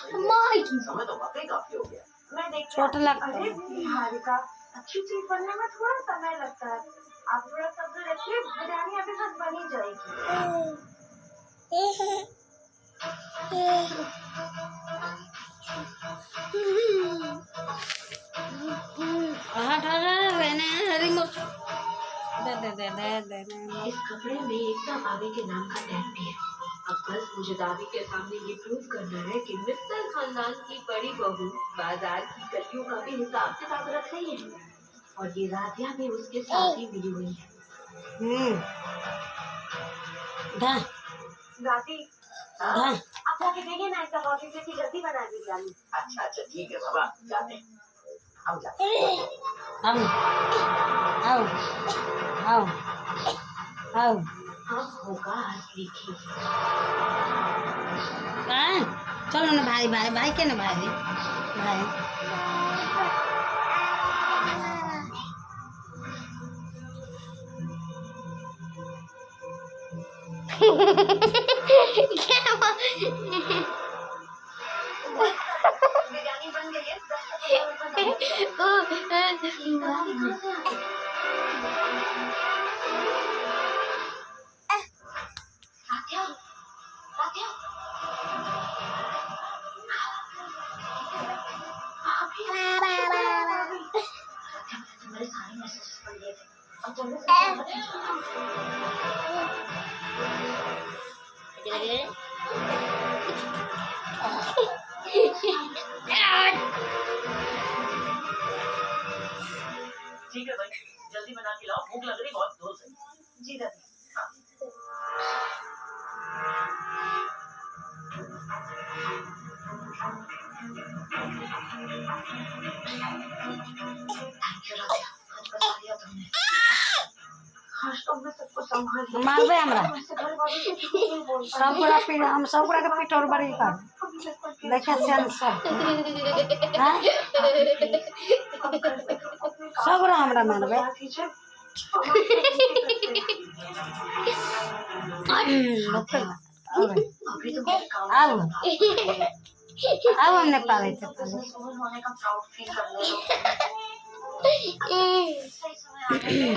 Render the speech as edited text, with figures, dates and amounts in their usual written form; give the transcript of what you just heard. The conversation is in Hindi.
समय तो वाकई काफी हो गया। मैं देख छोटा लगता है। अरे निहारिका, अच्छी चीज बनने में थोड़ा समय लगता है। आप थोड़ा सब्र रखिए, बिरयानी आपके साथ बनी जाएगी। इस कपड़े में एकदम आगे के नाम का टैग भी है। अब बस मुझे दादी के सामने ये प्रूव करना है कि मित्तल खानदान की बड़ी बहू बाजार की गलियों का भी हिसाब किताब रख रही है, और ये राधिया भी उसके साथ ही मिली हुई है। दादी, आप जाके देखिए ना, ऐसा कॉफी से जल्दी बना बिरयानी। अच्छा अच्छा ठीक है बाबा, जाते हैं हम जाते हैं। अब होगा असली खीर। चलो ना भाई भाई भाई के ना भाई भाई बिरयानी बन गई है। राधिया, राधिया, तुम्हारे सारे मैसेजेस पढ़ लिए थे। अब जल्दी से ठीक है भाई, जल्दी बना के लाओ, भूख लग रही बहुत जोर से। जी दादी। थैंक यू राधिया, आज बचा लिया तुमने। आज तो मैं सबको संभाल लिया। मारबे हमरा वैसे घर वालों से झूठ नहीं बोलता। सबगोड़ा पीट हम सबगोड़ा के पीट और बड़ी कर देखे सेन सब हां सबगोड़ा हमरा मारबे अभी तो मेरे काम आओ हम नेपाल होने का प्राउड फील करने दो। सही समय आ गया।